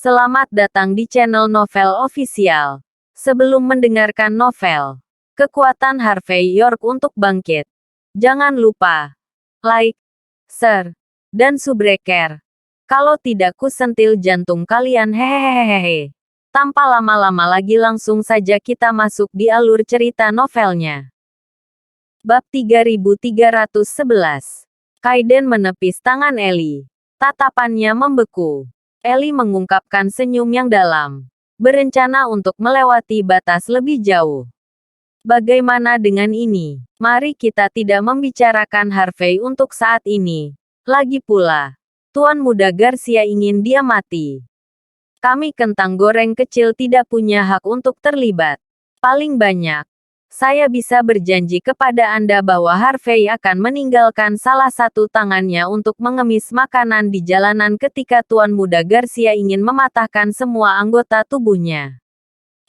Selamat datang di channel Novel Official. Sebelum mendengarkan novel Kekuatan Harvey York untuk Bangkit, jangan lupa like, share, dan subscribe. Kalau tidak kusentil jantung kalian hehehehe. Tanpa lama-lama lagi langsung saja kita masuk di alur cerita novelnya. Bab 3311. Kaiden menepis tangan Ellie. Tatapannya membeku. Ellie mengungkapkan senyum yang dalam. Berencana untuk melewati batas lebih jauh. Bagaimana dengan ini? Mari kita tidak membicarakan Harvey untuk saat ini. Lagi pula, Tuan Muda Garcia ingin dia mati. Kami kentang goreng kecil tidak punya hak untuk terlibat. Paling banyak, saya bisa berjanji kepada Anda bahwa Harvey akan meninggalkan salah satu tangannya untuk mengemis makanan di jalanan ketika Tuan Muda Garcia ingin mematahkan semua anggota tubuhnya.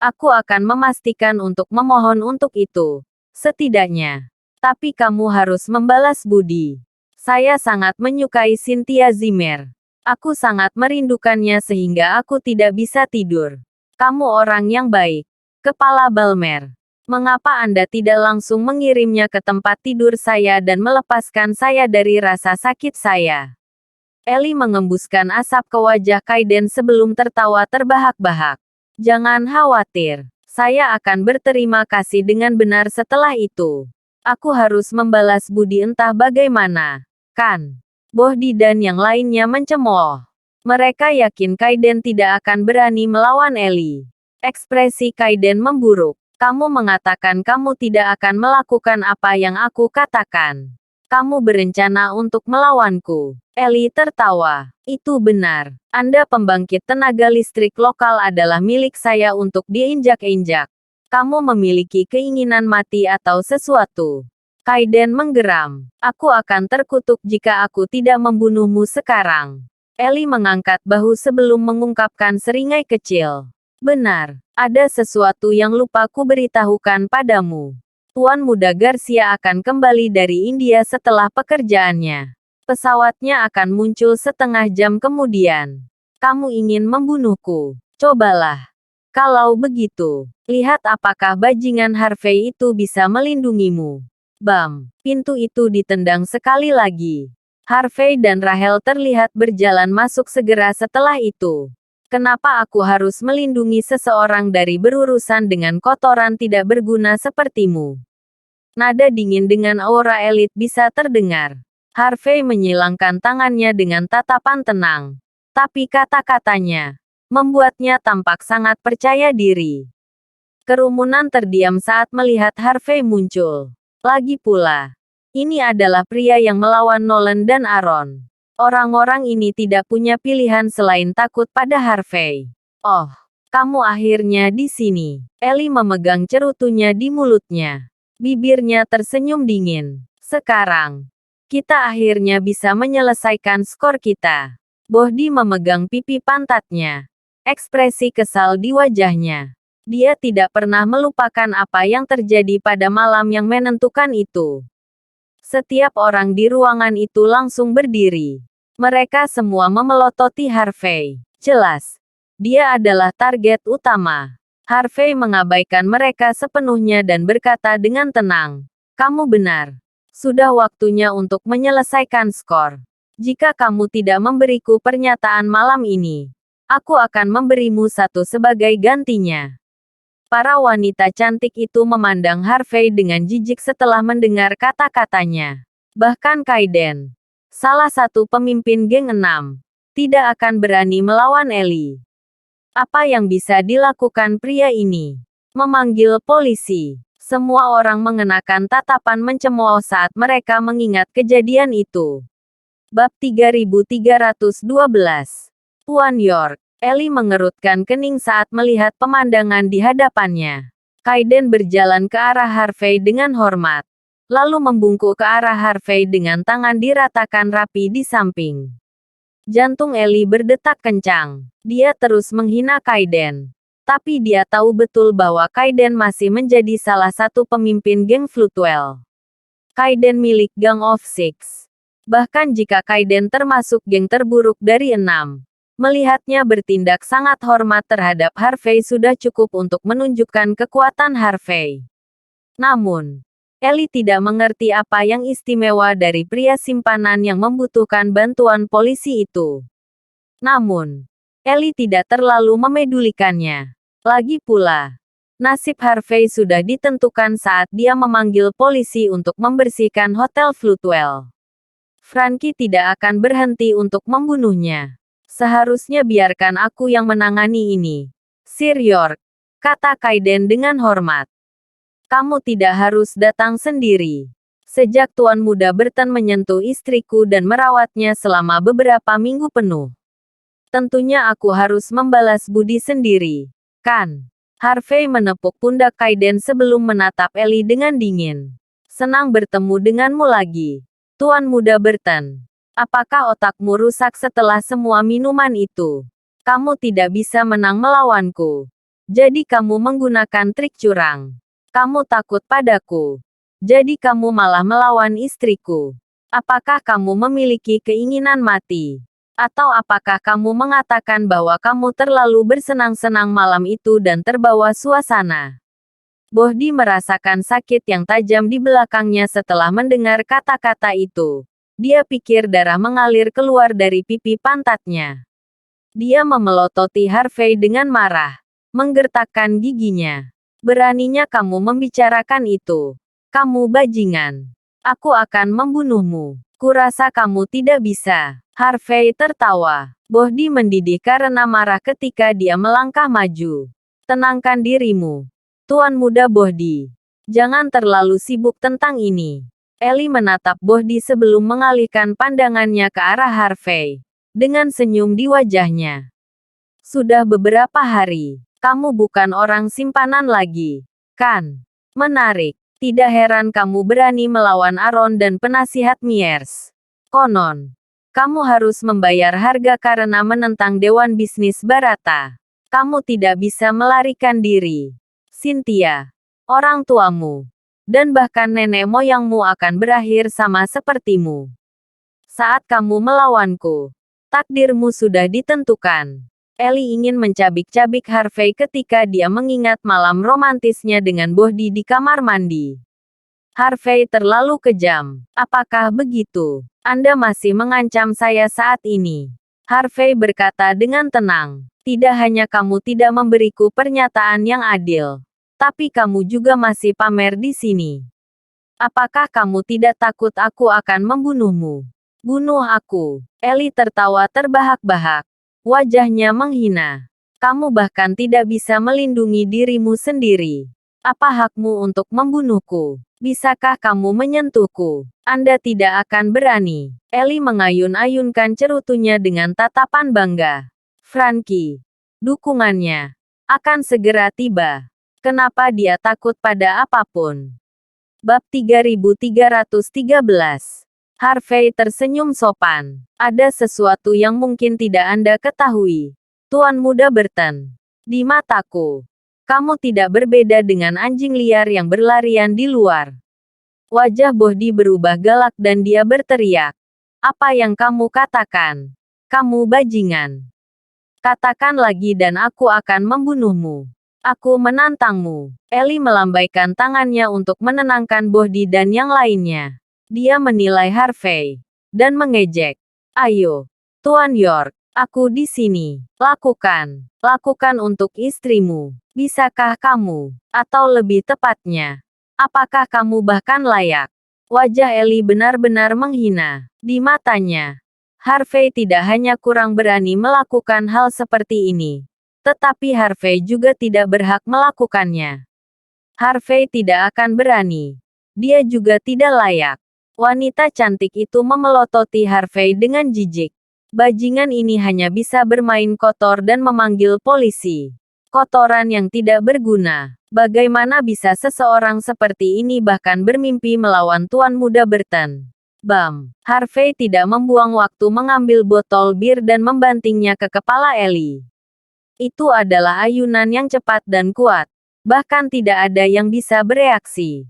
Aku akan memastikan untuk memohon untuk itu. Setidaknya. Tapi kamu harus membalas budi. Saya sangat menyukai Cynthia Zimmer. Aku sangat merindukannya sehingga aku tidak bisa tidur. Kamu orang yang baik. Kepala Balmer. Mengapa Anda tidak langsung mengirimnya ke tempat tidur saya dan melepaskan saya dari rasa sakit saya? Ellie mengembuskan asap ke wajah Kaiden sebelum tertawa terbahak-bahak. Jangan khawatir. Saya akan berterima kasih dengan benar setelah itu. Aku harus membalas budi entah bagaimana. Kan? Bohdi dan yang lainnya mencemooh. Mereka yakin Kaiden tidak akan berani melawan Ellie. Ekspresi Kaiden memburuk. Kamu mengatakan kamu tidak akan melakukan apa yang aku katakan. Kamu berencana untuk melawanku. Ellie tertawa. Itu benar. Anda pembangkit tenaga listrik lokal adalah milik saya untuk diinjak-injak. Kamu memiliki keinginan mati atau sesuatu. Kaiden menggeram. Aku akan terkutuk jika aku tidak membunuhmu sekarang. Ellie mengangkat bahu sebelum mengungkapkan seringai kecil. Benar, ada sesuatu yang lupa ku beritahukan padamu. Tuan Muda Garcia akan kembali dari India setelah pekerjaannya. Pesawatnya akan muncul setengah jam kemudian. Kamu ingin membunuhku? Cobalah. Kalau begitu, lihat apakah bajingan Harvey itu bisa melindungimu. Bam, pintu itu ditendang sekali lagi. Harvey dan Rahel terlihat berjalan masuk segera setelah itu. Kenapa aku harus melindungi seseorang dari berurusan dengan kotoran tidak berguna sepertimu? Nada dingin dengan aura elit bisa terdengar. Harvey menyilangkan tangannya dengan tatapan tenang. Tapi kata-katanya membuatnya tampak sangat percaya diri. Kerumunan terdiam saat melihat Harvey muncul. Lagi pula, ini adalah pria yang melawan Nolan dan Aaron. Orang-orang ini tidak punya pilihan selain takut pada Harvey. Oh, kamu akhirnya di sini. Ellie memegang cerutunya di mulutnya. Bibirnya tersenyum dingin. Sekarang, kita akhirnya bisa menyelesaikan skor kita. Bohdi memegang pipi pantatnya. Ekspresi kesal di wajahnya. Dia tidak pernah melupakan apa yang terjadi pada malam yang menentukan itu. Setiap orang di ruangan itu langsung berdiri. Mereka semua memelototi Harvey. Jelas, dia adalah target utama. Harvey mengabaikan mereka sepenuhnya dan berkata dengan tenang, "Kamu benar. Sudah waktunya untuk menyelesaikan skor. Jika kamu tidak memberiku pernyataan malam ini, aku akan memberimu satu sebagai gantinya." Para wanita cantik itu memandang Harvey dengan jijik setelah mendengar kata-katanya. Bahkan Kaiden, salah satu pemimpin geng 6, tidak akan berani melawan Ellie. Apa yang bisa dilakukan pria ini? Memanggil polisi. Semua orang mengenakan tatapan mencemooh saat mereka mengingat kejadian itu. Bab 3312. Tuan York. Ellie mengerutkan kening saat melihat pemandangan di hadapannya. Kaiden berjalan ke arah Harvey dengan hormat. Lalu membungkuk ke arah Harvey dengan tangan diratakan rapi di samping. Jantung Ellie berdetak kencang. Dia terus menghina Kaiden. Tapi dia tahu betul bahwa Kaiden masih menjadi salah satu pemimpin geng Floodwell. Kaiden milik Gang of Six. Bahkan jika Kaiden termasuk geng terburuk dari 6, Melihatnya bertindak sangat hormat terhadap Harvey sudah cukup untuk menunjukkan kekuatan Harvey. Namun, Ellie tidak mengerti apa yang istimewa dari pria simpanan yang membutuhkan bantuan polisi itu. Namun, Ellie tidak terlalu memedulikannya. Lagi pula, nasib Harvey sudah ditentukan saat dia memanggil polisi untuk membersihkan Hotel Floodwell. Frankie tidak akan berhenti untuk membunuhnya. Seharusnya biarkan aku yang menangani ini, Sir York, kata Kaiden dengan hormat. Kamu tidak harus datang sendiri. Sejak Tuan Muda Burton menyentuh istriku dan merawatnya selama beberapa minggu penuh. Tentunya aku harus membalas budi sendiri, kan? Harvey menepuk pundak Kaiden sebelum menatap Ellie dengan dingin. Senang bertemu denganmu lagi, Tuan Muda Burton. Apakah otakmu rusak setelah semua minuman itu? Kamu tidak bisa menang melawanku. Jadi kamu menggunakan trik curang. Kamu takut padaku. Jadi kamu malah melawan istriku. Apakah kamu memiliki keinginan mati? Atau apakah kamu mengatakan bahwa kamu terlalu bersenang-senang malam itu dan terbawa suasana? Bohdi merasakan sakit yang tajam di belakangnya setelah mendengar kata-kata itu. Dia pikir darah mengalir keluar dari pipi pantatnya. Dia memelototi Harvey dengan marah, menggertakkan giginya. Beraninya kamu membicarakan itu. Kamu bajingan. Aku akan membunuhmu. Kurasa kamu tidak bisa. Harvey tertawa. Bohdi mendidih karena marah ketika dia melangkah maju. Tenangkan dirimu, Tuan Muda Bohdi. Jangan terlalu sibuk tentang ini. Ellie menatap Bohdi sebelum mengalihkan pandangannya ke arah Harvey. Dengan senyum di wajahnya. Sudah beberapa hari, kamu bukan orang simpanan lagi, kan? Menarik. Tidak heran kamu berani melawan Aaron dan penasihat Myers. Konon, kamu harus membayar harga karena menentang Dewan Bisnis Barata. Kamu tidak bisa melarikan diri. Cynthia, orang tuamu, dan bahkan nenek moyangmu akan berakhir sama sepertimu. Saat kamu melawanku, takdirmu sudah ditentukan. Ellie ingin mencabik-cabik Harvey ketika dia mengingat malam romantisnya dengan Bohdi di kamar mandi. Harvey terlalu kejam. Apakah begitu? Anda masih mengancam saya saat ini. Harvey berkata dengan tenang. Tidak hanya kamu tidak memberiku pernyataan yang adil, tapi kamu juga masih pamer di sini. Apakah kamu tidak takut aku akan membunuhmu? Bunuh aku. Ellie tertawa terbahak-bahak. Wajahnya menghina. Kamu bahkan tidak bisa melindungi dirimu sendiri. Apa hakmu untuk membunuhku? Bisakah kamu menyentuhku? Anda tidak akan berani. Ellie mengayun-ayunkan cerutunya dengan tatapan bangga. Frankie, dukungannya akan segera tiba. Kenapa dia takut pada apapun? Bab 3313. Harvey tersenyum sopan. Ada sesuatu yang mungkin tidak Anda ketahui, Tuan Muda Burton. Di mataku, kamu tidak berbeda dengan anjing liar yang berlarian di luar. Wajah Bohdi berubah galak dan dia berteriak. Apa yang kamu katakan? Kamu bajingan. Katakan lagi dan aku akan membunuhmu. Aku menantangmu. Ellie melambaikan tangannya untuk menenangkan Bohdi dan yang lainnya. Dia menilai Harvey dan mengejek. Ayo, Tuan York, aku di sini. Lakukan untuk istrimu. Bisakah kamu? Atau lebih tepatnya, apakah kamu bahkan layak? Wajah Ellie benar-benar menghina. Di matanya, Harvey tidak hanya kurang berani melakukan hal seperti ini, tetapi Harvey juga tidak berhak melakukannya. Harvey tidak akan berani. Dia juga tidak layak. Wanita cantik itu memelototi Harvey dengan jijik. Bajingan ini hanya bisa bermain kotor dan memanggil polisi. Kotoran yang tidak berguna. Bagaimana bisa seseorang seperti ini bahkan bermimpi melawan Tuan Muda Burton? Bam! Harvey tidak membuang waktu mengambil botol bir dan membantingnya ke kepala Ellie. Itu adalah ayunan yang cepat dan kuat. Bahkan tidak ada yang bisa bereaksi.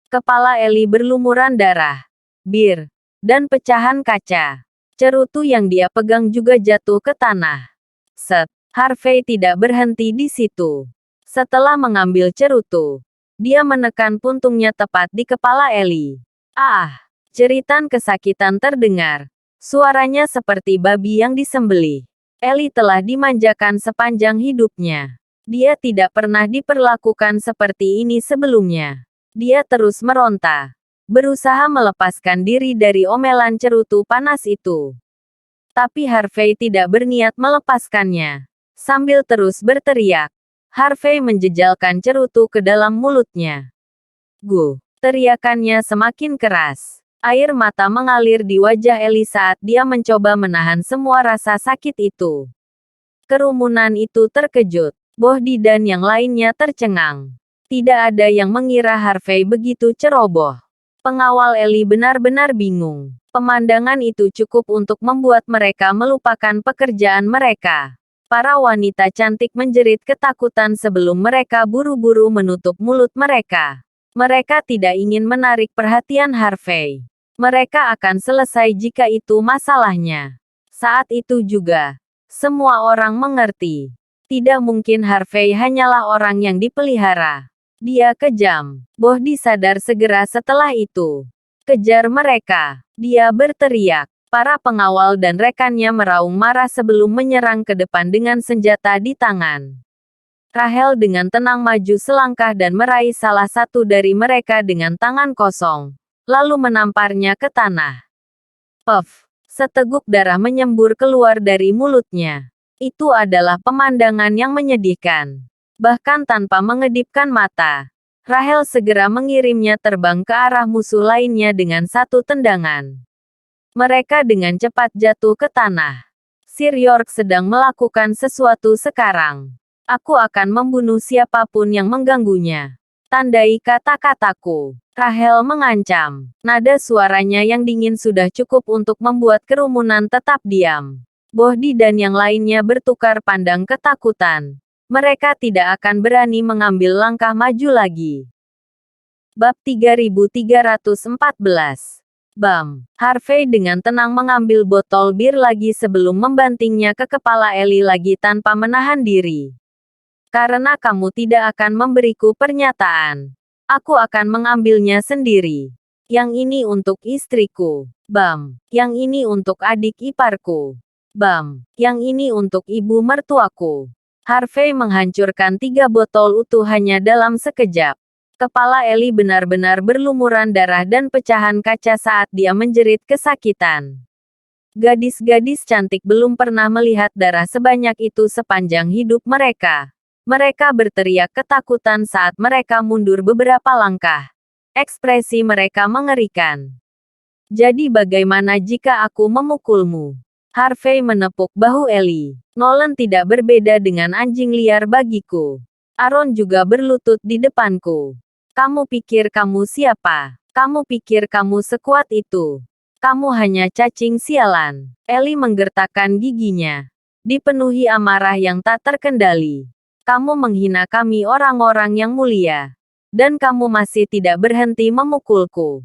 Kepala Ellie berlumuran darah, bir, dan pecahan kaca. Cerutu yang dia pegang juga jatuh ke tanah. Set. Harvey tidak berhenti di situ. Setelah mengambil cerutu, dia menekan puntungnya tepat di kepala Ellie. Ah! Jeritan kesakitan terdengar. Suaranya seperti babi yang disembelih. Ellie telah dimanjakan sepanjang hidupnya. Dia tidak pernah diperlakukan seperti ini sebelumnya. Dia terus meronta, berusaha melepaskan diri dari omelan cerutu panas itu. Tapi Harvey tidak berniat melepaskannya. Sambil terus berteriak, Harvey menjejalkan cerutu ke dalam mulutnya. Gu! Teriakannya semakin keras. Air mata mengalir di wajah Ellie saat dia mencoba menahan semua rasa sakit itu. Kerumunan itu terkejut. Bohdi dan yang lainnya tercengang. Tidak ada yang mengira Harvey begitu ceroboh. Pengawal Ellie benar-benar bingung. Pemandangan itu cukup untuk membuat mereka melupakan pekerjaan mereka. Para wanita cantik menjerit ketakutan sebelum mereka buru-buru menutup mulut mereka. Mereka tidak ingin menarik perhatian Harvey. Mereka akan selesai jika itu masalahnya. Saat itu juga, semua orang mengerti. Tidak mungkin Harvey hanyalah orang yang dipelihara. Dia kejam. Bohdi sadar segera setelah itu. Kejar mereka. Dia berteriak. Para pengawal dan rekannya meraung marah sebelum menyerang ke depan dengan senjata di tangan. Rahel dengan tenang maju selangkah dan meraih salah satu dari mereka dengan tangan kosong, lalu menamparnya ke tanah. Puff! Seteguk darah menyembur keluar dari mulutnya. Itu adalah pemandangan yang menyedihkan. Bahkan tanpa mengedipkan mata, Rahel segera mengirimnya terbang ke arah musuh lainnya dengan satu tendangan. Mereka dengan cepat jatuh ke tanah. Sir York sedang melakukan sesuatu sekarang. Aku akan membunuh siapapun yang mengganggunya. Tandai kata-kataku. Rahel mengancam. Nada suaranya yang dingin sudah cukup untuk membuat kerumunan tetap diam. Bohdi dan yang lainnya bertukar pandang ketakutan. Mereka tidak akan berani mengambil langkah maju lagi. Bab 3314. Bam! Harvey dengan tenang mengambil botol bir lagi sebelum membantingnya ke kepala Ellie lagi tanpa menahan diri. Karena kamu tidak akan memberiku pernyataan, aku akan mengambilnya sendiri. Yang ini untuk istriku. Bam! Yang ini untuk adik iparku. Bam! Yang ini untuk ibu mertuaku. Harvey menghancurkan 3 botol utuh hanya dalam sekejap. Kepala Ellie benar-benar berlumuran darah dan pecahan kaca saat dia menjerit kesakitan. Gadis-gadis cantik belum pernah melihat darah sebanyak itu sepanjang hidup mereka. Mereka berteriak ketakutan saat mereka mundur beberapa langkah. Ekspresi mereka mengerikan. Jadi bagaimana jika aku memukulmu? Harvey menepuk bahu Ellie. Nolan tidak berbeda dengan anjing liar bagiku. Aaron juga berlutut di depanku. Kamu pikir kamu siapa? Kamu pikir kamu sekuat itu? Kamu hanya cacing sialan. Ellie menggertakkan giginya. Dipenuhi amarah yang tak terkendali. Kamu menghina kami orang-orang yang mulia. Dan kamu masih tidak berhenti memukulku.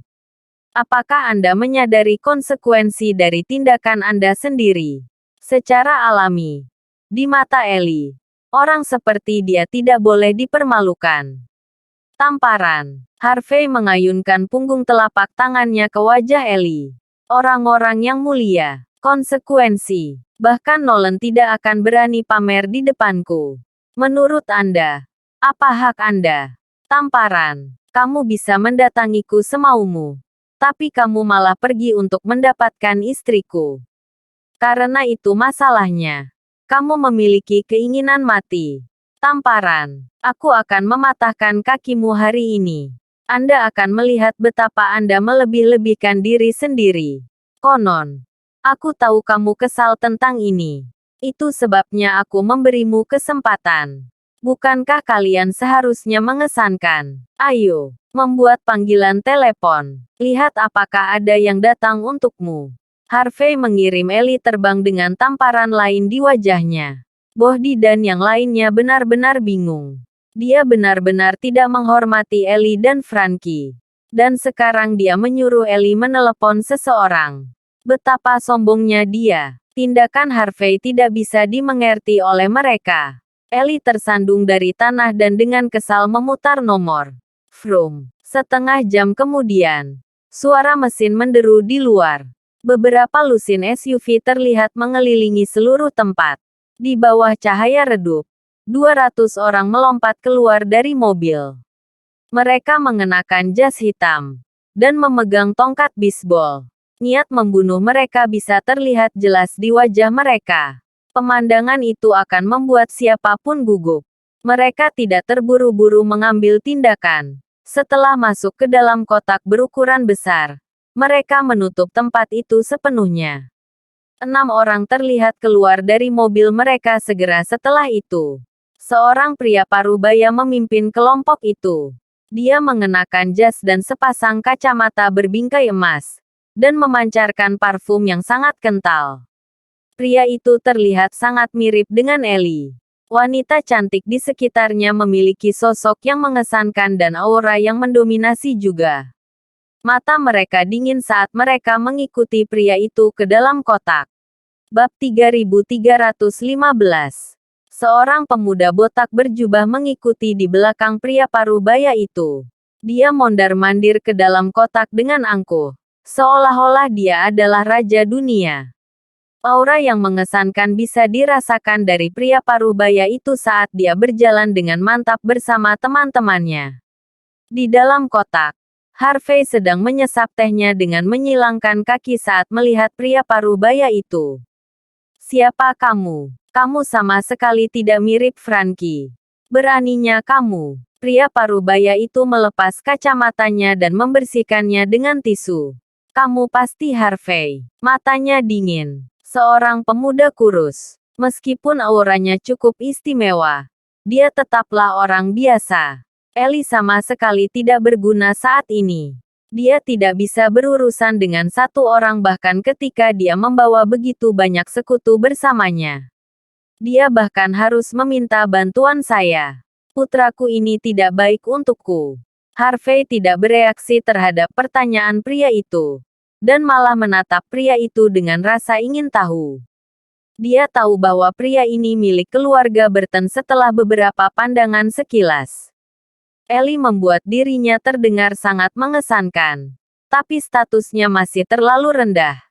Apakah Anda menyadari konsekuensi dari tindakan Anda sendiri? Secara alami. Di mata Ellie, orang seperti dia tidak boleh dipermalukan. Tamparan. Harvey mengayunkan punggung telapak tangannya ke wajah Ellie. Orang-orang yang mulia. Konsekuensi. Bahkan Nolan tidak akan berani pamer di depanku. Menurut Anda, apa hak Anda? Tamparan. Kamu bisa mendatangiku semaumu. Tapi kamu malah pergi untuk mendapatkan istriku. Karena itu masalahnya. Kamu memiliki keinginan mati. Tamparan. Aku akan mematahkan kakimu hari ini. Anda akan melihat betapa Anda melebih-lebihkan diri sendiri. Konon. Aku tahu kamu kesal tentang ini. Itu sebabnya aku memberimu kesempatan. Bukankah kalian seharusnya mengesankan? Ayo, membuat panggilan telepon. Lihat apakah ada yang datang untukmu. Harvey mengirim Ellie terbang dengan tamparan lain di wajahnya. Bohdi dan yang lainnya benar-benar bingung. Dia benar-benar tidak menghormati Ellie dan Frankie. Dan sekarang dia menyuruh Ellie menelepon seseorang. Betapa sombongnya dia. Tindakan Harvey tidak bisa dimengerti oleh mereka. Ellie tersandung dari tanah dan dengan kesal memutar nomor. Vroom. Setengah jam kemudian, suara mesin menderu di luar. Beberapa lusin SUV terlihat mengelilingi seluruh tempat. Di bawah cahaya redup, 200 orang melompat keluar dari mobil. Mereka mengenakan jas hitam dan memegang tongkat bisbol. Niat membunuh mereka bisa terlihat jelas di wajah mereka. Pemandangan itu akan membuat siapapun gugup. Mereka tidak terburu-buru mengambil tindakan. Setelah masuk ke dalam kotak berukuran besar, mereka menutup tempat itu sepenuhnya. 6 orang terlihat keluar dari mobil mereka segera setelah itu. Seorang pria parubaya memimpin kelompok itu. Dia mengenakan jas dan sepasang kacamata berbingkai emas, dan memancarkan parfum yang sangat kental. Pria itu terlihat sangat mirip dengan Ellie. Wanita cantik di sekitarnya memiliki sosok yang mengesankan dan aura yang mendominasi juga. Mata mereka dingin saat mereka mengikuti pria itu ke dalam kotak. Bab 3315. Seorang pemuda botak berjubah mengikuti di belakang pria parubaya itu. Dia mondar-mandir ke dalam kotak dengan angkuh, seolah-olah dia adalah raja dunia. Aura yang mengesankan bisa dirasakan dari pria parubaya itu saat dia berjalan dengan mantap bersama teman-temannya. Di dalam kotak, Harvey sedang menyesap tehnya dengan menyilangkan kaki saat melihat pria parubaya itu. Siapa kamu? Kamu sama sekali tidak mirip Frankie. Beraninya kamu. Pria parubaya itu melepas kacamatanya dan membersihkannya dengan tisu. Kamu pasti Harvey. Matanya dingin. Seorang pemuda kurus. Meskipun auranya cukup istimewa, dia tetaplah orang biasa. Ellie sama sekali tidak berguna saat ini. Dia tidak bisa berurusan dengan satu orang bahkan ketika dia membawa begitu banyak sekutu bersamanya. Dia bahkan harus meminta bantuan saya. Putraku ini tidak baik untukku. Harvey tidak bereaksi terhadap pertanyaan pria itu, dan malah menatap pria itu dengan rasa ingin tahu. Dia tahu bahwa pria ini milik keluarga Burton setelah beberapa pandangan sekilas. Ellie membuat dirinya terdengar sangat mengesankan, tapi statusnya masih terlalu rendah.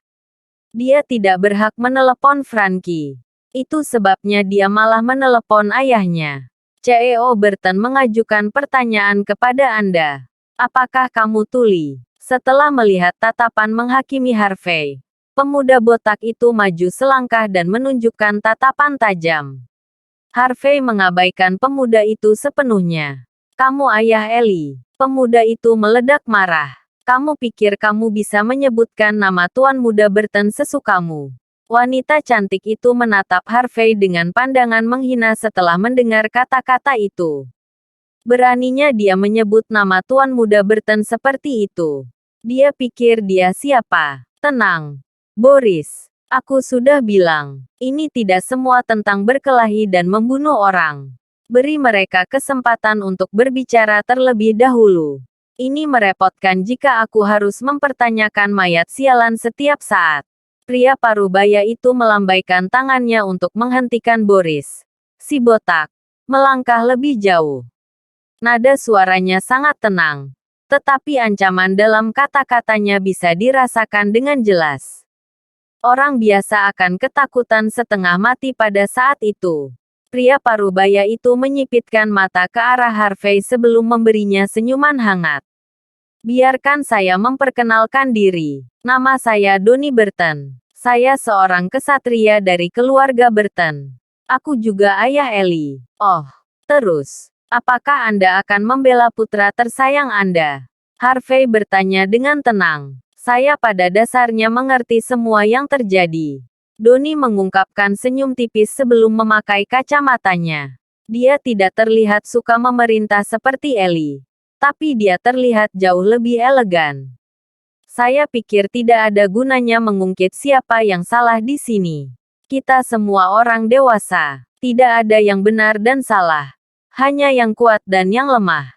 Dia tidak berhak menelepon Frankie. Itu sebabnya dia malah menelepon ayahnya. CEO Burton mengajukan pertanyaan kepada Anda. Apakah kamu tuli? Setelah melihat tatapan menghakimi Harvey, pemuda botak itu maju selangkah dan menunjukkan tatapan tajam. Harvey mengabaikan pemuda itu sepenuhnya. Kamu ayah Ellie. Pemuda itu meledak marah. Kamu pikir kamu bisa menyebutkan nama Tuan Muda Burton sesukamu? Wanita cantik itu menatap Harvey dengan pandangan menghina setelah mendengar kata-kata itu. Beraninya dia menyebut nama Tuan Muda Burton seperti itu. Dia pikir dia siapa? Tenang, Boris. Aku sudah bilang, ini tidak semua tentang berkelahi dan membunuh orang. Beri mereka kesempatan untuk berbicara terlebih dahulu. Ini merepotkan jika aku harus mempertanyakan mayat sialan setiap saat. Pria parubaya itu melambaikan tangannya untuk menghentikan Boris. Si botak melangkah lebih jauh. Nada suaranya sangat tenang, tetapi ancaman dalam kata-katanya bisa dirasakan dengan jelas. Orang biasa akan ketakutan setengah mati pada saat itu. Pria parubaya itu menyipitkan mata ke arah Harvey sebelum memberinya senyuman hangat. Biarkan saya memperkenalkan diri. Nama saya Donnie Burton. Saya seorang kesatria dari keluarga Burton. Aku juga ayah Ellie. Oh, terus, apakah Anda akan membela putra tersayang Anda? Harvey bertanya dengan tenang. Saya pada dasarnya mengerti semua yang terjadi. Donnie mengungkapkan senyum tipis sebelum memakai kacamatanya. Dia tidak terlihat suka memerintah seperti Ellie, tapi dia terlihat jauh lebih elegan. Saya pikir tidak ada gunanya mengungkit siapa yang salah di sini. Kita semua orang dewasa. Tidak ada yang benar dan salah. Hanya yang kuat dan yang lemah.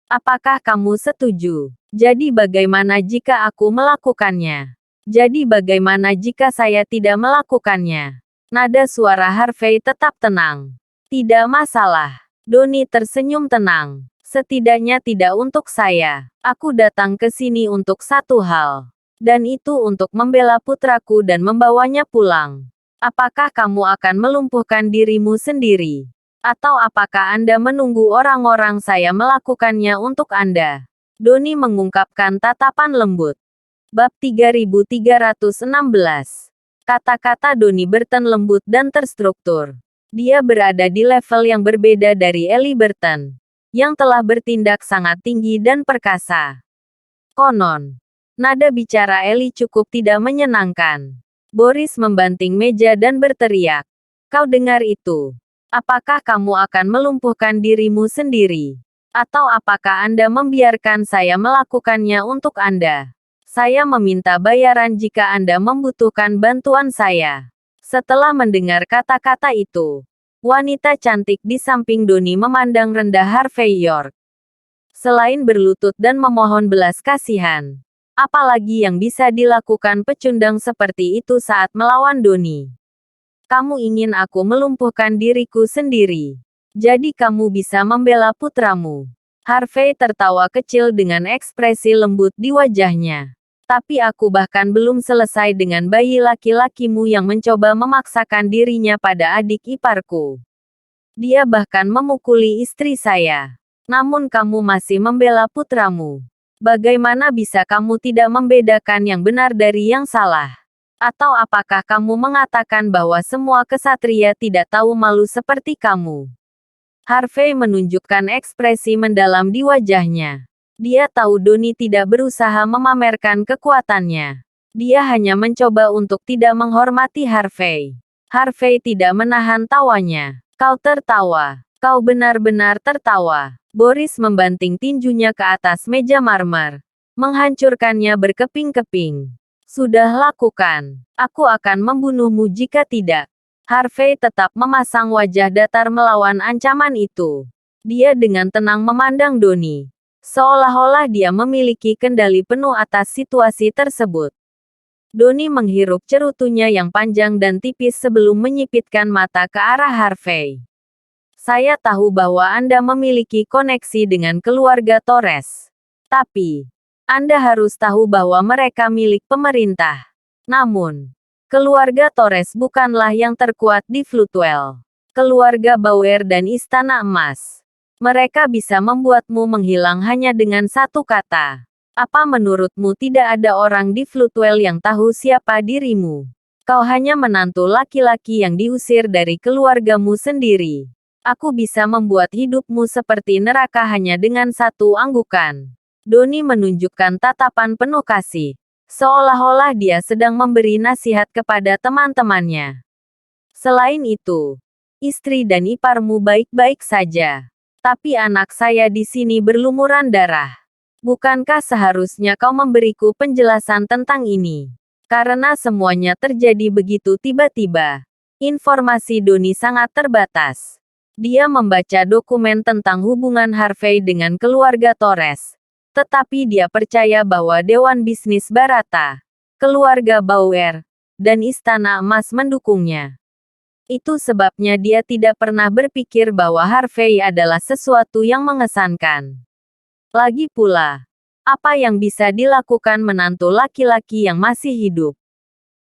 Apakah kamu setuju? Jadi bagaimana jika aku melakukannya? Jadi bagaimana jika saya tidak melakukannya? Nada suara Harvey tetap tenang. Tidak masalah. Donnie tersenyum tenang. Setidaknya tidak untuk saya. Aku datang ke sini untuk satu hal. Dan itu untuk membela putraku dan membawanya pulang. Apakah kamu akan melumpuhkan dirimu sendiri? Atau apakah Anda menunggu orang-orang saya melakukannya untuk Anda? Donnie mengungkapkan tatapan lembut. Bab 3316. Kata-kata Donnie Burton lembut dan terstruktur. Dia berada di level yang berbeda dari Ellie Burton, yang telah bertindak sangat tinggi dan perkasa. Konon, nada bicara Ellie cukup tidak menyenangkan. Boris membanting meja dan berteriak. Kau dengar itu? Apakah kamu akan melumpuhkan dirimu sendiri? Atau apakah Anda membiarkan saya melakukannya untuk Anda? Saya meminta bayaran jika Anda membutuhkan bantuan saya. Setelah mendengar kata-kata itu, wanita cantik di samping Donnie memandang rendah Harvey York. Selain berlutut dan memohon belas kasihan, apalagi yang bisa dilakukan pecundang seperti itu saat melawan Donnie? Kamu ingin aku melumpuhkan diriku sendiri. Jadi kamu bisa membela putramu. Harvey tertawa kecil dengan ekspresi lembut di wajahnya. Tapi aku bahkan belum selesai dengan bayi laki-lakimu yang mencoba memaksakan dirinya pada adik iparku. Dia bahkan memukuli istri saya. Namun kamu masih membela putramu. Bagaimana bisa kamu tidak membedakan yang benar dari yang salah? Atau apakah kamu mengatakan bahwa semua kesatria tidak tahu malu seperti kamu? Harvey menunjukkan ekspresi mendalam di wajahnya. Dia tahu Donnie tidak berusaha memamerkan kekuatannya. Dia hanya mencoba untuk tidak menghormati Harvey. Harvey tidak menahan tawanya. Kau tertawa. Kau benar-benar tertawa. Boris membanting tinjunya ke atas meja marmer. Menghancurkannya berkeping-keping. Sudah lakukan. Aku akan membunuhmu jika tidak. Harvey tetap memasang wajah datar melawan ancaman itu. Dia dengan tenang memandang Donnie. Seolah-olah dia memiliki kendali penuh atas situasi tersebut. Donnie menghirup cerutunya yang panjang dan tipis sebelum menyipitkan mata ke arah Harvey. Saya tahu bahwa Anda memiliki koneksi dengan keluarga Torres. Tapi, Anda harus tahu bahwa mereka milik pemerintah. Namun, keluarga Torres bukanlah yang terkuat di Floodwell. Keluarga Bauer dan Istana Emas. Mereka bisa membuatmu menghilang hanya dengan satu kata. Apa menurutmu tidak ada orang di Floodwell yang tahu siapa dirimu? Kau hanya menantu laki-laki yang diusir dari keluargamu sendiri. Aku bisa membuat hidupmu seperti neraka hanya dengan satu anggukan. Donnie menunjukkan tatapan penuh kasih. Seolah-olah dia sedang memberi nasihat kepada teman-temannya. Selain itu, istri dan iparmu baik-baik saja. Tapi anak saya di sini berlumuran darah. Bukankah seharusnya kau memberiku penjelasan tentang ini? Karena semuanya terjadi begitu tiba-tiba. Informasi Donnie sangat terbatas. Dia membaca dokumen tentang hubungan Harvey dengan keluarga Torres. Tetapi dia percaya bahwa Dewan Bisnis Barata, keluarga Bauer, dan Istana Emas mendukungnya. Itu sebabnya dia tidak pernah berpikir bahwa Harvey adalah sesuatu yang mengesankan. Lagi pula, apa yang bisa dilakukan menantu laki-laki yang masih hidup?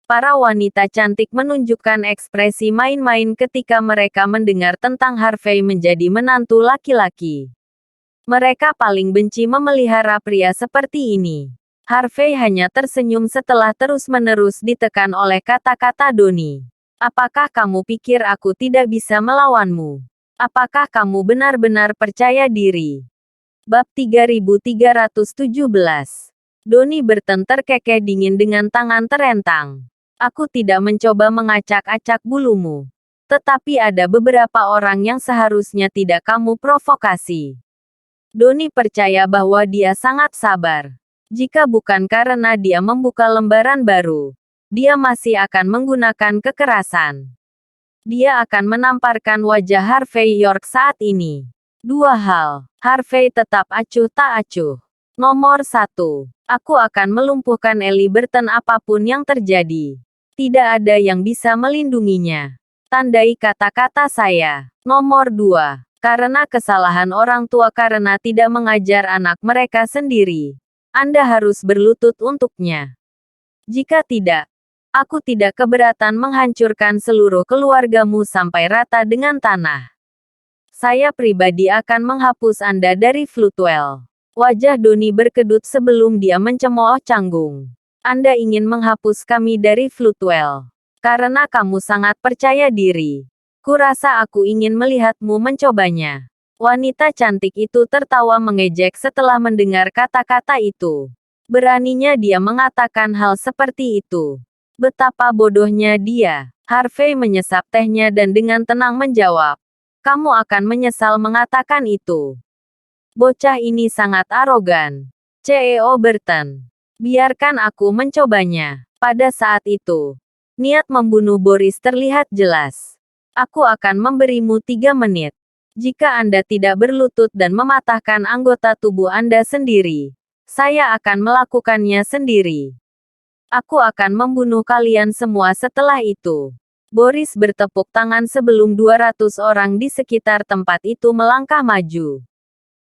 Para wanita cantik menunjukkan ekspresi main-main ketika mereka mendengar tentang Harvey menjadi menantu laki-laki. Mereka paling benci memelihara pria seperti ini. Harvey hanya tersenyum setelah terus-menerus ditekan oleh kata-kata Donnie. Apakah kamu pikir aku tidak bisa melawanmu? Apakah kamu benar-benar percaya diri? Bab 3317. Donnie Burton terkekeh dingin dengan tangan terentang. Aku tidak mencoba mengacak-acak bulumu. Tetapi ada beberapa orang yang seharusnya tidak kamu provokasi. Donnie percaya bahwa dia sangat sabar. Jika bukan karena dia membuka lembaran baru, dia masih akan menggunakan kekerasan. Dia akan menamparkan wajah Harvey York saat ini. Dua hal. Harvey tetap acuh tak acuh. Nomor 1. Aku akan melumpuhkan Ellie Burton apapun yang terjadi. Tidak ada yang bisa melindunginya. Tandai kata-kata saya. Nomor 2. Karena kesalahan orang tua karena tidak mengajar anak mereka sendiri. Anda harus berlutut untuknya. Jika tidak, aku tidak keberatan menghancurkan seluruh keluargamu sampai rata dengan tanah. Saya pribadi akan menghapus Anda dari Floodwell. Wajah Doni berkedut sebelum dia mencemooh canggung. Anda ingin menghapus kami dari Floodwell. Karena kamu sangat percaya diri. Kurasa aku ingin melihatmu mencobanya. Wanita cantik itu tertawa mengejek setelah mendengar kata-kata itu. Beraninya dia mengatakan hal seperti itu. Betapa bodohnya dia. Harvey menyesap tehnya dan dengan tenang menjawab. Kamu akan menyesal mengatakan itu. Bocah ini sangat arogan. CEO Burton. Biarkan aku mencobanya. Pada saat itu, niat membunuh Boris terlihat jelas. Aku akan memberimu 3 menit. Jika Anda tidak berlutut dan mematahkan anggota tubuh Anda sendiri, saya akan melakukannya sendiri. Aku akan membunuh kalian semua setelah itu. Boris bertepuk tangan sebelum 200 orang di sekitar tempat itu melangkah maju.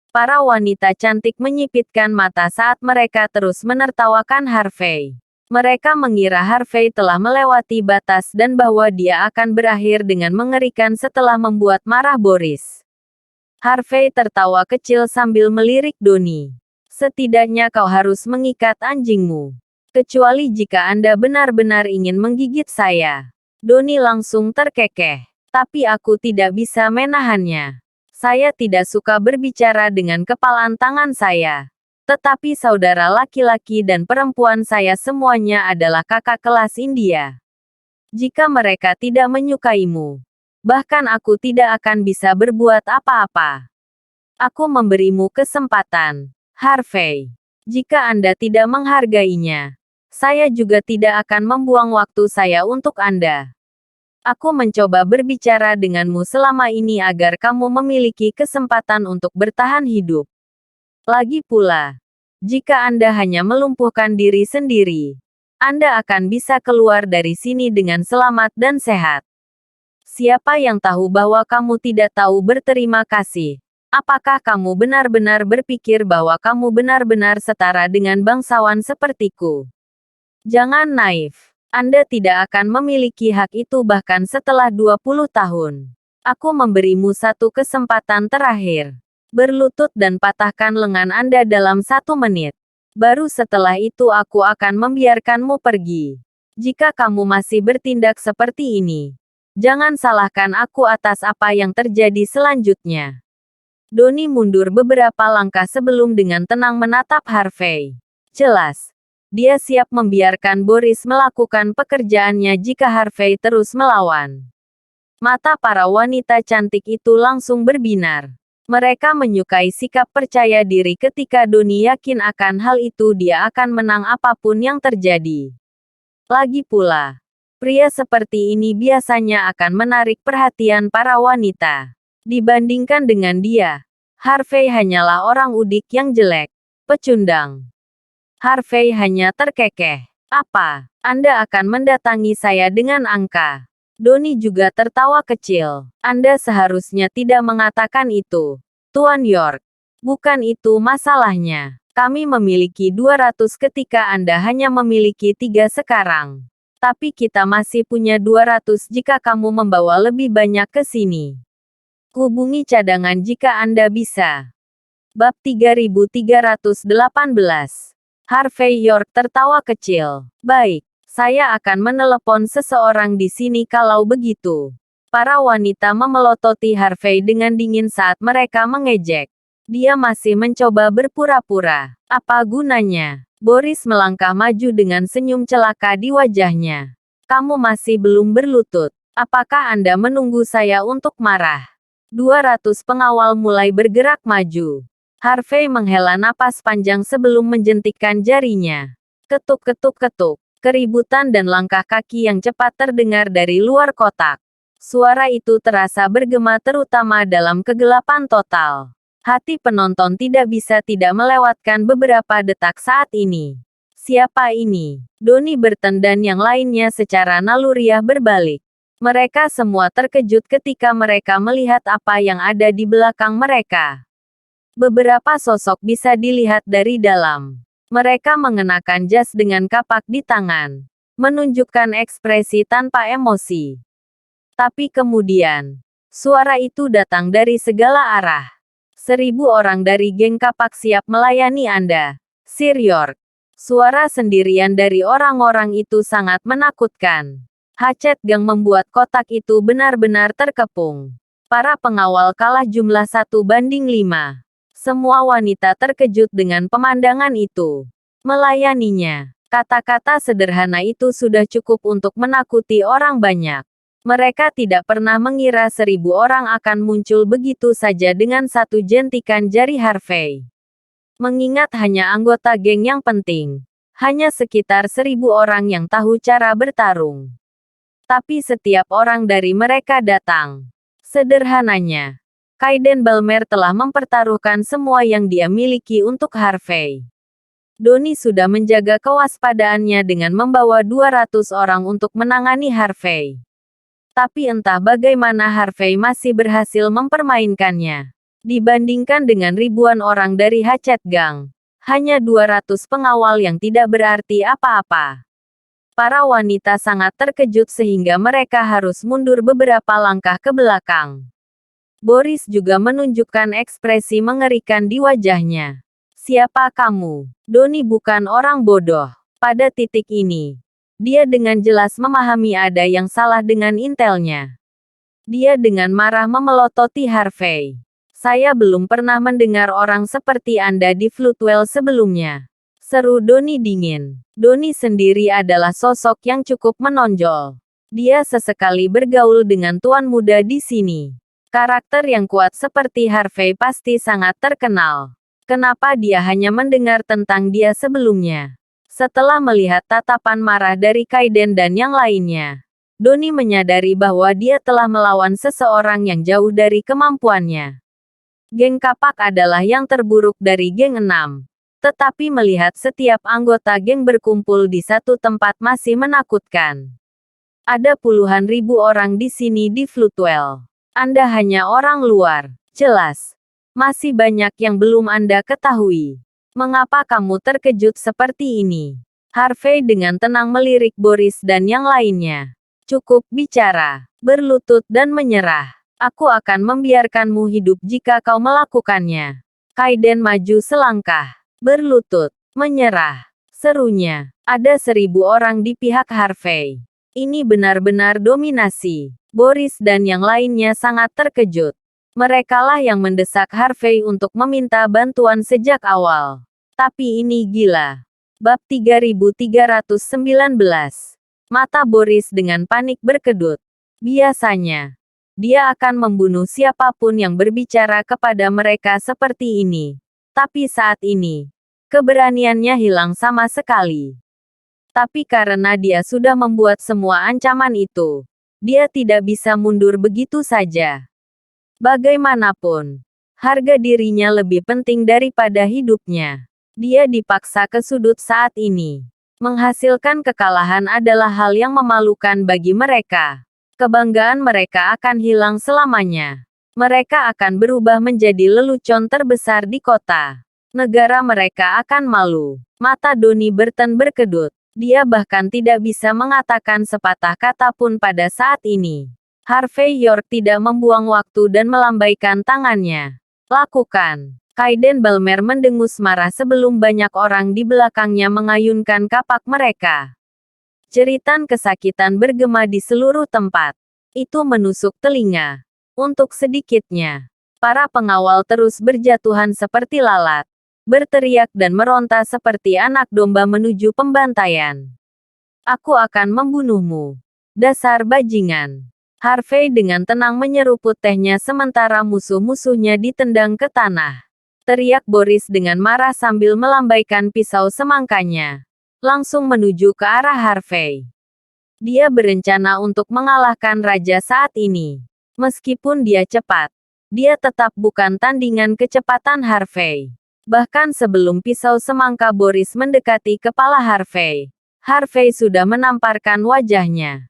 Para wanita cantik menyipitkan mata saat mereka terus menertawakan Harvey. Mereka mengira Harvey telah melewati batas dan bahwa dia akan berakhir dengan mengerikan setelah membuat marah Boris. Harvey tertawa kecil sambil melirik Doni. Setidaknya kau harus mengikat anjingmu. Kecuali jika Anda benar-benar ingin menggigit saya. Doni langsung terkekeh. Tapi aku tidak bisa menahannya. Saya tidak suka berbicara dengan kepalan tangan saya. Tetapi saudara laki-laki dan perempuan saya semuanya adalah kakak kelas India. Jika mereka tidak menyukaimu, bahkan aku tidak akan bisa berbuat apa-apa. Aku memberimu kesempatan, Harvey. Jika Anda tidak menghargainya, saya juga tidak akan membuang waktu saya untuk Anda. Aku mencoba berbicara denganmu selama ini agar kamu memiliki kesempatan untuk bertahan hidup. Lagi pula, jika Anda hanya melumpuhkan diri sendiri, Anda akan bisa keluar dari sini dengan selamat dan sehat. Siapa yang tahu bahwa kamu tidak tahu berterima kasih? Apakah kamu benar-benar berpikir bahwa kamu benar-benar setara dengan bangsawan sepertiku? Jangan naif. Anda tidak akan memiliki hak itu bahkan setelah 20 tahun. Aku memberimu satu kesempatan terakhir. Berlutut dan patahkan lengan Anda dalam 1 menit. Baru setelah itu aku akan membiarkanmu pergi. Jika kamu masih bertindak seperti ini, jangan salahkan aku atas apa yang terjadi selanjutnya. Doni mundur beberapa langkah sebelum dengan tenang menatap Harvey. Jelas. Dia siap membiarkan Boris melakukan pekerjaannya jika Harvey terus melawan. Mata para wanita cantik itu langsung berbinar. Mereka menyukai sikap percaya diri ketika Doni yakin akan hal itu dia akan menang apapun yang terjadi. Lagi pula, pria seperti ini biasanya akan menarik perhatian para wanita. Dibandingkan dengan dia, Harvey hanyalah orang udik yang jelek, pecundang. Harvey hanya terkekeh. Apa? Anda akan mendatangi saya dengan angka? Doni juga tertawa kecil. Anda seharusnya tidak mengatakan itu, Tuan York. Bukan itu masalahnya. Kami memiliki 200 ketika Anda hanya memiliki 3 sekarang. Tapi kita masih punya 200 jika kamu membawa lebih banyak ke sini. Hubungi cadangan jika Anda bisa. Bab 3318. Harvey York tertawa kecil. Baik, saya akan menelepon seseorang di sini kalau begitu. Para wanita memelototi Harvey dengan dingin saat mereka mengejek. Dia masih mencoba berpura-pura. Apa gunanya? Boris melangkah maju dengan senyum celaka di wajahnya. Kamu masih belum berlutut. Apakah Anda menunggu saya untuk marah? 200 pengawal mulai bergerak maju. Harvey menghela napas panjang sebelum menjentikkan jarinya. Ketuk-ketuk-ketuk. Keributan dan langkah kaki yang cepat terdengar dari luar kotak. Suara itu terasa bergema terutama dalam kegelapan total. Hati penonton tidak bisa tidak melewatkan beberapa detak saat ini. Siapa ini? Donnie Burton dan yang lainnya secara naluriah berbalik. Mereka semua terkejut ketika mereka melihat apa yang ada di belakang mereka. Beberapa sosok bisa dilihat dari dalam. Mereka mengenakan jas dengan kapak di tangan, menunjukkan ekspresi tanpa emosi. Tapi kemudian, suara itu datang dari segala arah. 1000 orang dari geng kapak siap melayani Anda, Sir York. Suara sendirian dari orang-orang itu sangat menakutkan. Hatchet Gang membuat kotak itu benar-benar terkepung. Para pengawal kalah jumlah 1:5. Semua wanita terkejut dengan pemandangan itu. Melayaninya. Kata-kata sederhana itu sudah cukup untuk menakuti orang banyak. Mereka tidak pernah mengira 1000 orang akan muncul begitu saja dengan satu jentikan jari Harvey. Mengingat hanya anggota geng yang penting. Hanya sekitar 1000 orang yang tahu cara bertarung. Tapi setiap orang dari mereka datang. Sederhananya, Kaiden Balmer telah mempertaruhkan semua yang dia miliki untuk Harvey. Donnie sudah menjaga kewaspadaannya dengan membawa 200 orang untuk menangani Harvey. Tapi entah bagaimana Harvey masih berhasil mempermainkannya. Dibandingkan dengan ribuan orang dari Hatchet Gang, hanya 200 pengawal yang tidak berarti apa-apa. Para wanita sangat terkejut sehingga mereka harus mundur beberapa langkah ke belakang. Boris juga menunjukkan ekspresi mengerikan di wajahnya. Siapa kamu? Donnie bukan orang bodoh. Pada titik ini, dia dengan jelas memahami ada yang salah dengan intelnya. Dia dengan marah memelototi Harvey. Saya belum pernah mendengar orang seperti Anda di Floodwell sebelumnya. Seru Donnie dingin. Donnie sendiri adalah sosok yang cukup menonjol. Dia sesekali bergaul dengan tuan muda di sini. Karakter yang kuat seperti Harvey pasti sangat terkenal. Kenapa dia hanya mendengar tentang dia sebelumnya? Setelah melihat tatapan marah dari Kaiden dan yang lainnya, Donnie menyadari bahwa dia telah melawan seseorang yang jauh dari kemampuannya. Geng kapak adalah yang terburuk dari geng 6. Tetapi melihat setiap anggota geng berkumpul di satu tempat masih menakutkan. Ada puluhan ribu orang di sini di Floodwell. Anda hanya orang luar. Jelas. Masih banyak yang belum Anda ketahui. Mengapa kamu terkejut seperti ini? Harvey dengan tenang melirik Boris dan yang lainnya. Cukup bicara, berlutut dan menyerah. Aku akan membiarkanmu hidup jika kau melakukannya. Kaiden maju selangkah. Berlutut, menyerah. Serunya. Ada 1000 orang di pihak Harvey. Ini benar-benar dominasi. Boris dan yang lainnya sangat terkejut. Merekalah yang mendesak Harvey untuk meminta bantuan sejak awal. Tapi ini gila. Bab 3319. Mata Boris dengan panik berkedut. Biasanya, dia akan membunuh siapapun yang berbicara kepada mereka seperti ini. Tapi saat ini, keberaniannya hilang sama sekali. Tapi karena dia sudah membuat semua ancaman itu, dia tidak bisa mundur begitu saja. Bagaimanapun, harga dirinya lebih penting daripada hidupnya. Dia dipaksa ke sudut saat ini. Menghasilkan kekalahan adalah hal yang memalukan bagi mereka. Kebanggaan mereka akan hilang selamanya. Mereka akan berubah menjadi lelucon terbesar di kota. Negara mereka akan malu. Mata Donnie Burton berkedut. Dia bahkan tidak bisa mengatakan sepatah kata pun pada saat ini. Harvey York tidak membuang waktu dan melambaikan tangannya. Lakukan. Kaiden Balmer mendengus marah sebelum banyak orang di belakangnya mengayunkan kapak mereka. Jeritan kesakitan bergema di seluruh tempat. Itu menusuk telinga. Untuk sedikitnya, para pengawal terus berjatuhan seperti lalat. Berteriak dan meronta seperti anak domba menuju pembantaian. Aku akan membunuhmu. Dasar bajingan. Harvey dengan tenang menyeruput tehnya sementara musuh-musuhnya ditendang ke tanah. Teriak Boris dengan marah sambil melambaikan pisau semangkanya. Langsung menuju ke arah Harvey. Dia berencana untuk mengalahkan raja saat ini. Meskipun dia cepat, Dia tetap bukan tandingan kecepatan Harvey. Bahkan sebelum pisau semangka Boris mendekati kepala Harvey, Harvey sudah menamparkan wajahnya.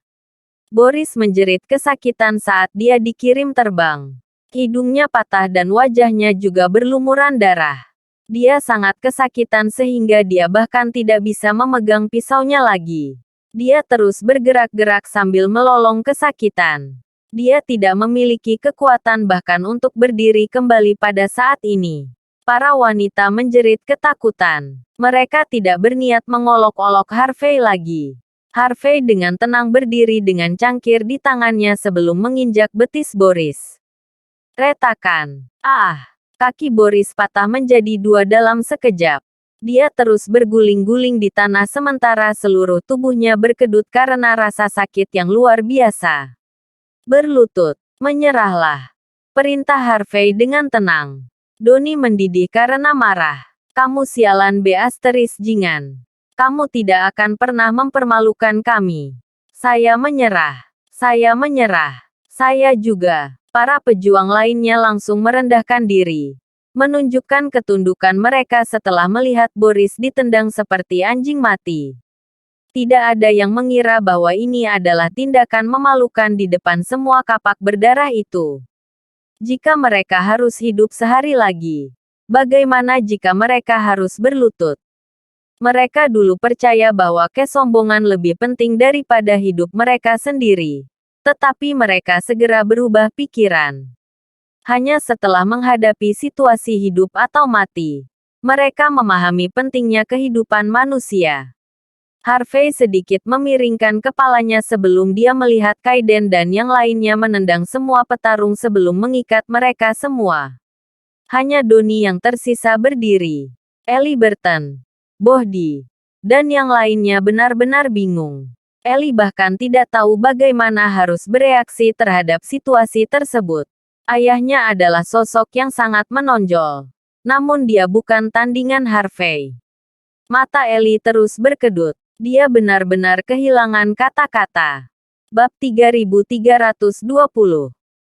Boris menjerit kesakitan saat dia dikirim terbang. Hidungnya patah dan wajahnya juga berlumuran darah. Dia sangat kesakitan sehingga dia bahkan tidak bisa memegang pisaunya lagi. Dia terus bergerak-gerak sambil melolong kesakitan. Dia tidak memiliki kekuatan bahkan untuk berdiri kembali pada saat ini. Para wanita menjerit ketakutan. Mereka tidak berniat mengolok-olok Harvey lagi. Harvey dengan tenang berdiri dengan cangkir di tangannya sebelum menginjak betis Boris. Retakan. Kaki Boris patah menjadi dua dalam sekejap. Dia terus berguling-guling di tanah sementara seluruh tubuhnya berkedut karena rasa sakit yang luar biasa. Berlutut. Menyerahlah. Perintah Harvey dengan tenang. Donnie mendidih karena marah. Kamu sialan Jingan. Kamu tidak akan pernah mempermalukan kami. Saya menyerah. Saya menyerah. Saya juga. Para pejuang lainnya langsung merendahkan diri. Menunjukkan ketundukan mereka setelah melihat Boris ditendang seperti anjing mati. Tidak ada yang mengira bahwa ini adalah tindakan memalukan di depan semua kapak berdarah itu. Jika mereka harus hidup sehari lagi, bagaimana jika mereka harus berlutut? Mereka dulu percaya bahwa kesombongan lebih penting daripada hidup mereka sendiri. Tetapi mereka segera berubah pikiran. Hanya setelah menghadapi situasi hidup atau mati, mereka memahami pentingnya kehidupan manusia. Harvey sedikit memiringkan kepalanya sebelum dia melihat Kaiden dan yang lainnya menendang semua petarung sebelum mengikat mereka semua. Hanya Donnie yang tersisa berdiri. Ellie Burton, Bohdie, dan yang lainnya benar-benar bingung. Ellie bahkan tidak tahu bagaimana harus bereaksi terhadap situasi tersebut. Ayahnya adalah sosok yang sangat menonjol. Namun dia bukan tandingan Harvey. Mata Ellie terus berkedut. Dia benar-benar kehilangan kata-kata. Bab 3320.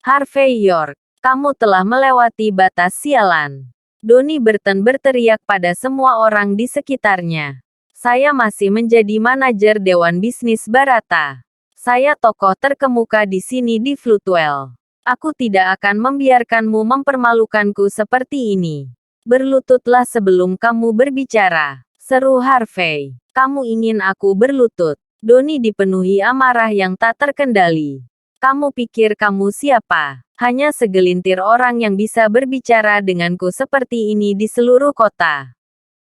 Harvey York, kamu telah melewati batas sialan. Donnie Burton berteriak pada semua orang di sekitarnya. Saya masih menjadi manajer Dewan Bisnis Barata. Saya tokoh terkemuka di sini di Floodwell. Aku tidak akan membiarkanmu mempermalukanku seperti ini. Berlututlah sebelum kamu berbicara, seru Harvey. Kamu ingin aku berlutut? Donnie dipenuhi amarah yang tak terkendali. Kamu pikir kamu siapa? Hanya segelintir orang yang bisa berbicara denganku seperti ini di seluruh kota.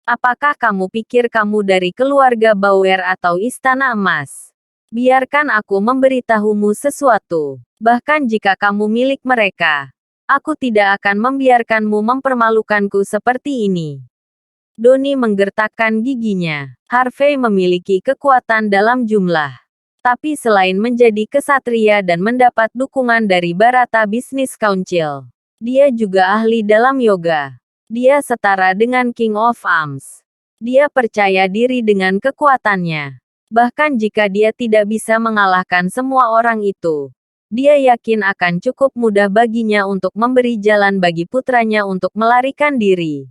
Apakah kamu pikir kamu dari keluarga Bauer atau Istana Emas? Biarkan aku memberitahumu sesuatu. Bahkan jika kamu milik mereka, aku tidak akan membiarkanmu mempermalukanku seperti ini. Donnie menggertakkan giginya. Harvey memiliki kekuatan dalam jumlah. Tapi selain menjadi kesatria dan mendapat dukungan dari Barata Business Council, dia juga ahli dalam yoga. Dia setara dengan King of Arms. Dia percaya diri dengan kekuatannya. Bahkan jika dia tidak bisa mengalahkan semua orang itu, dia yakin akan cukup mudah baginya untuk memberi jalan bagi putranya untuk melarikan diri.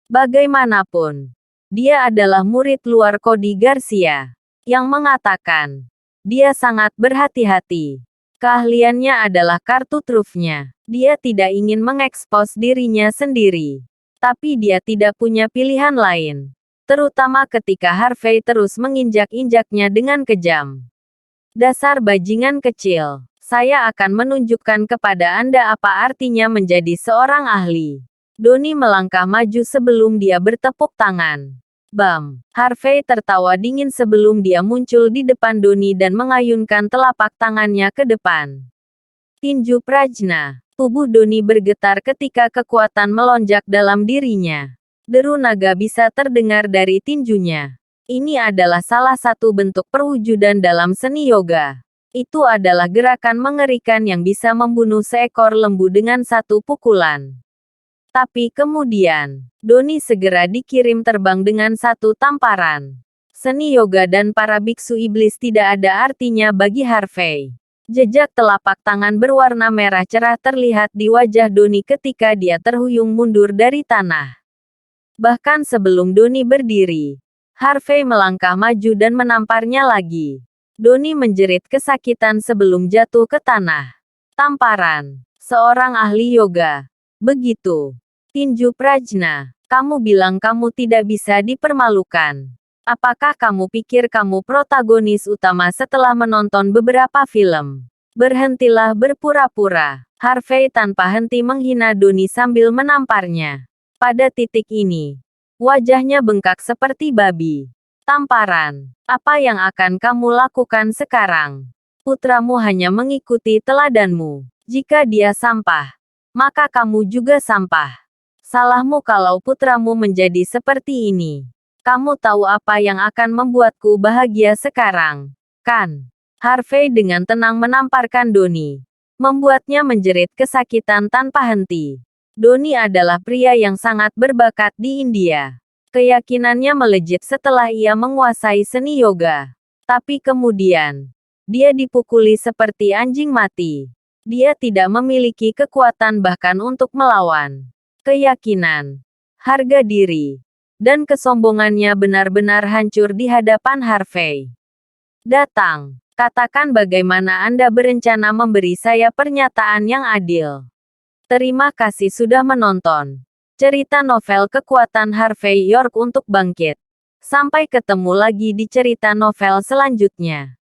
Bagaimanapun, dia adalah murid luar Cody Garcia, yang mengatakan, dia sangat berhati-hati. Keahliannya adalah kartu trufnya. Dia tidak ingin mengekspos dirinya sendiri. Tapi dia tidak punya pilihan lain. Terutama ketika Harvey terus menginjak-injaknya dengan kejam. Dasar bajingan kecil, saya akan menunjukkan kepada Anda apa artinya menjadi seorang ahli. Donnie melangkah maju sebelum dia bertepuk tangan. Bam! Harvey tertawa dingin sebelum dia muncul di depan Donnie dan mengayunkan telapak tangannya ke depan. Tinju Prajna. Tubuh Donnie bergetar ketika kekuatan melonjak dalam dirinya. Deru naga bisa terdengar dari tinjunya. Ini adalah salah satu bentuk perwujudan dalam seni yoga. Itu adalah gerakan mengerikan yang bisa membunuh seekor lembu dengan satu pukulan. Tapi kemudian, Donnie segera dikirim terbang dengan satu tamparan. Seni yoga dan para biksu iblis tidak ada artinya bagi Harvey. Jejak telapak tangan berwarna merah cerah terlihat di wajah Doni ketika dia terhuyung mundur dari tanah. Bahkan sebelum Doni berdiri, Harvey melangkah maju dan menamparnya lagi. Doni menjerit kesakitan sebelum jatuh ke tanah. Tamparan. Seorang ahli yoga. Begitu. Tinju Prajna. Kamu bilang kamu tidak bisa dipermalukan. Apakah kamu pikir kamu protagonis utama setelah menonton beberapa film? Berhentilah berpura-pura. Harvey tanpa henti menghina Doni sambil menamparnya. Pada titik ini, wajahnya bengkak seperti babi. Tamparan. Apa yang akan kamu lakukan sekarang? Putramu hanya mengikuti teladanmu. Jika dia sampah, maka kamu juga sampah. Salahmu kalau putramu menjadi seperti ini. Kamu tahu apa yang akan membuatku bahagia sekarang, kan? Harvey dengan tenang menamparkan Doni, membuatnya menjerit kesakitan tanpa henti. Doni adalah pria yang sangat berbakat di India. Keyakinannya melejit setelah ia menguasai seni yoga. Tapi kemudian, dia dipukuli seperti anjing mati. Dia tidak memiliki kekuatan bahkan untuk melawan. Keyakinan, harga diri, dan kesombongannya benar-benar hancur di hadapan Harvey. Datang, katakan bagaimana Anda berencana memberi saya pernyataan yang adil. Terima kasih sudah menonton. Cerita novel kekuatan Harvey York untuk bangkit. Sampai ketemu lagi di cerita novel selanjutnya.